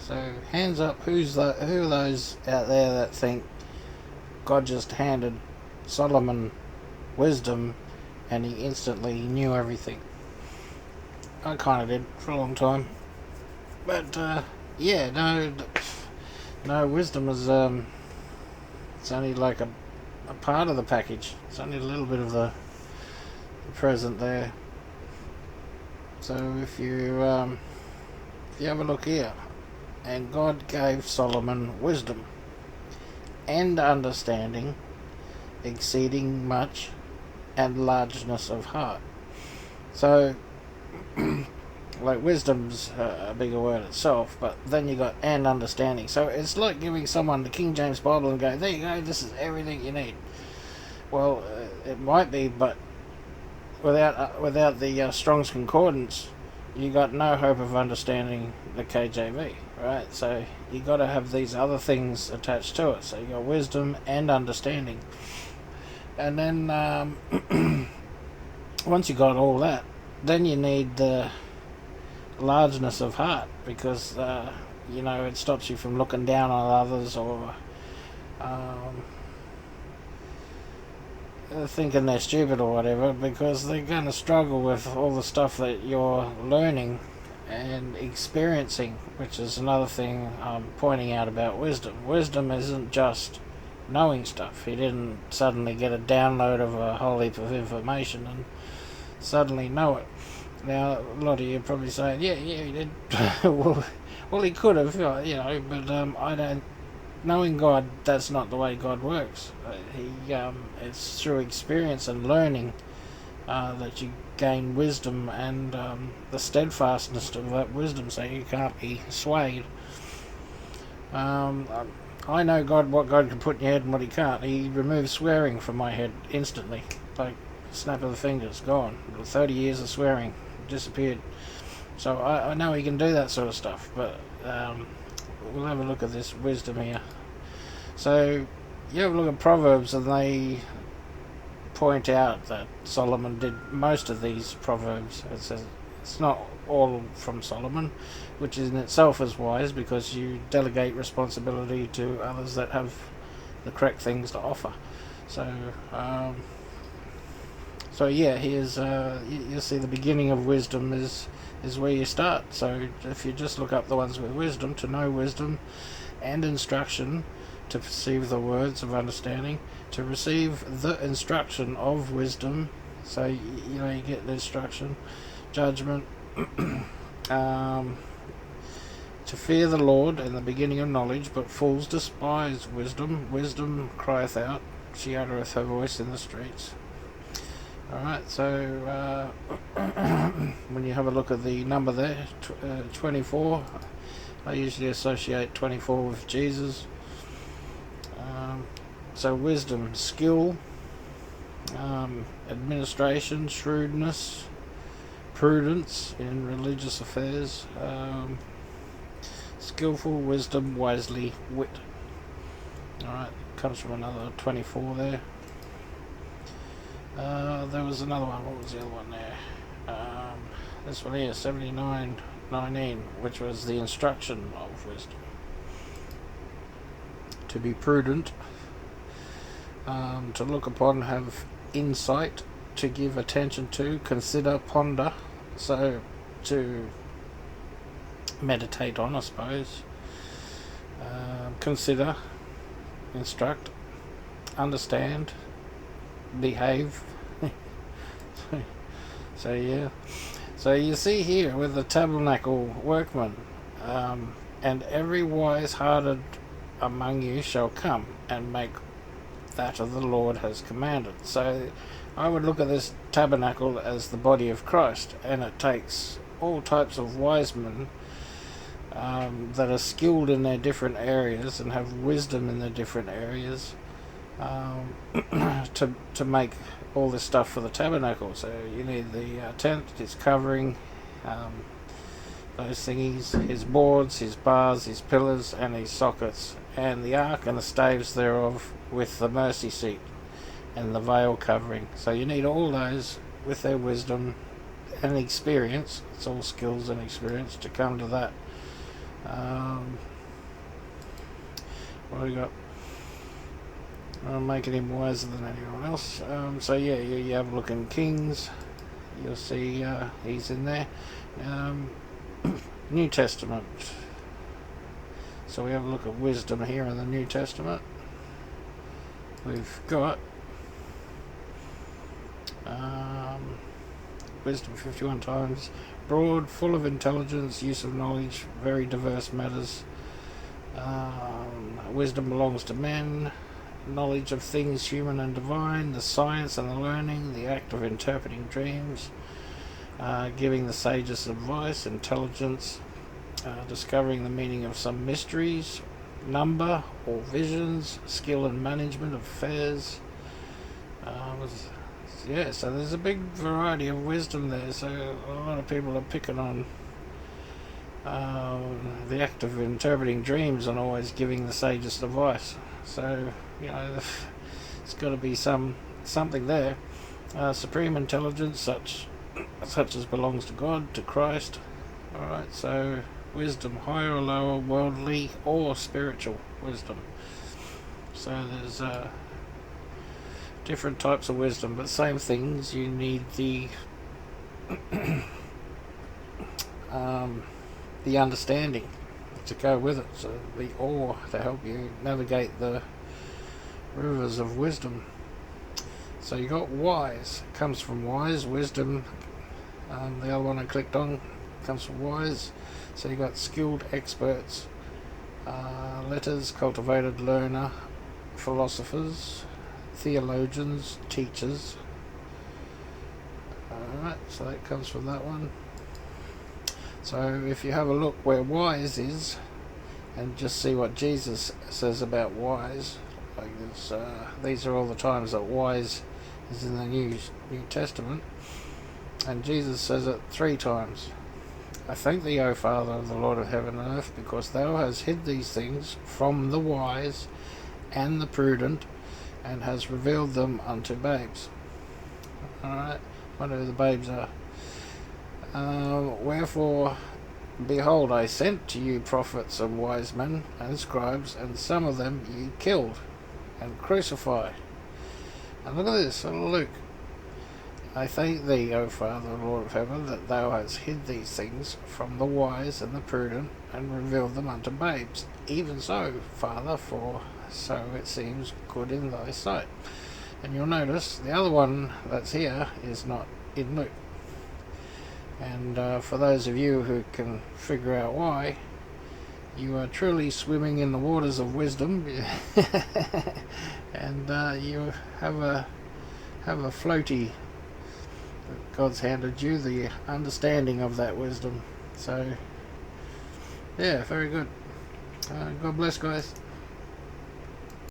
So hands up, who are those out there that think God just handed Solomon wisdom and he instantly knew everything? I kind of did for a long time, but yeah, no, wisdom is it's only like a part of the package. It's only a little bit of the present there. So if you have a look here, and God gave Solomon wisdom and understanding, exceeding much, and largeness of heart. So, like, wisdom's a bigger word itself, but then you got and understanding. So it's like giving someone the King James Bible and go, there you go, this is everything you need. Well, it might be, but without the Strong's Concordance, you got no hope of understanding the KJV, right? So you got to have these other things attached to it. So you got wisdom and understanding, and then once you got all that, then you need the largeness of heart, because it stops you from looking down on others or thinking they're stupid or whatever, because they're going to struggle with all the stuff that you're learning and experiencing, which is another thing I'm pointing out about wisdom. Wisdom isn't just knowing stuff. He didn't suddenly get a download of a whole heap of information and suddenly know it. Now, a lot of you are probably saying, yeah, he did. well, he could have, but I don't. Knowing God, that's not the way God works. It's through experience and learning that you gain wisdom and the steadfastness of that wisdom, so you can't be swayed. I know what God can put in your head and what he can't. He removed swearing from my head instantly, like snap of the fingers, gone. 30 years of swearing disappeared. So I know he can do that sort of stuff, but we'll have a look at this wisdom here. So you have a look at Proverbs, and they point out that Solomon did most of these Proverbs. It says it's not all from Solomon, which in itself is wise, because you delegate responsibility to others that have the correct things to offer. So yeah, here's you see the beginning of wisdom is where you start. So if you just look up the ones with wisdom, to know wisdom and instruction, to perceive the words of understanding, to receive the instruction of wisdom, so you get the instruction, judgment, to fear the Lord and the beginning of knowledge, but fools despise wisdom. Wisdom crieth out, she uttereth her voice in the streets. Alright, so when you have a look at the number there, 24, I usually associate 24 with Jesus. So wisdom, skill, administration, shrewdness, prudence in religious affairs, skillful, wisdom, wisely, wit. Alright, comes from another 24 there. There was another one. What was the other one there? This one here, 79:19, which was the instruction of wisdom. To be prudent, to look upon, have insight, to give attention to, consider, ponder. So to meditate on, I suppose. Consider, instruct, understand, behave. So yeah, so you see here with the tabernacle workman, and every wise-hearted among you shall come and make that of the Lord has commanded. So I would look at this tabernacle as the body of Christ, and it takes all types of wise men that are skilled in their different areas and have wisdom in their different areas, to make all this stuff for the tabernacle. So you need the tent, its covering, those thingies, his boards, his bars, his pillars, and his sockets, and the ark and the staves thereof, with the mercy seat and the veil covering. So you need all those with their wisdom and experience. It's all skills and experience to come to that. What do we got? Making him wiser than anyone else. So yeah, you have a look in Kings. You'll see he's in there. New Testament. So we have a look at wisdom here in the New Testament. We've got wisdom 51 times. Broad, full of intelligence, use of knowledge, very diverse matters. Wisdom belongs to men. Knowledge of things human and divine, the science and the learning, the act of interpreting dreams, giving the sages advice, intelligence, discovering the meaning of some mysteries, number or visions, skill and management of affairs. Yeah, so there's a big variety of wisdom there. So a lot of people are picking on the act of interpreting dreams and always giving the sages advice. So you know, it's got to be something there. Supreme intelligence, such as belongs to God, to Christ. All right, so wisdom, higher or lower, worldly or spiritual wisdom. So there's different types of wisdom, but same things. You need the the understanding to go with it, so the awe to help you navigate the rivers of wisdom. So you got wise, it comes from wise. Wisdom, the other one I clicked on, comes from wise. So you got skilled, experts, letters, cultivated, learner, philosophers, theologians, teachers. Alright, so that comes from that one. So if you have a look where wise is, and just see what Jesus says about wise, like this, these are all the times that wise is in the New Testament, and Jesus says it 3 times. I thank thee, O Father of the Lord of heaven and earth, because thou hast hid these things from the wise and the prudent, and has revealed them unto babes. Alright, wonder who the babes are. Wherefore, behold, I sent to you prophets and wise men and scribes, and some of them ye killed and crucified. And look at this, Luke. I thank thee, O Father, Lord of heaven, that thou hast hid these things from the wise and the prudent, and revealed them unto babes. Even so, Father, for so it seems good in thy sight. And you'll notice the other one that's here is not in Luke. And for those of you who can figure out why, you are truly swimming in the waters of wisdom, and you have a floaty that God's handed you, the understanding of that wisdom. So yeah, very good. God bless, guys.